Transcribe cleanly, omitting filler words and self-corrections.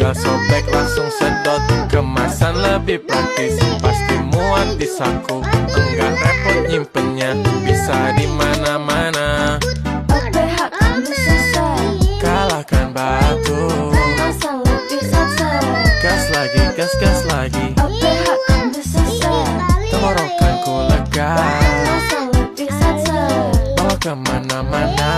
tinggal sobek langsung sedot. Kemasan lebih praktis, pasti muat di saku. Enggak repot nyimpennya, bisa di mana-mana. OPH kan selesai, Kalahkan batu. kemasan lebih selesai. Gas lagi, gas lagi. OPH kan selesai, Tenggorokanku lega, kemasan lebih selesai. bawa kemana-mana.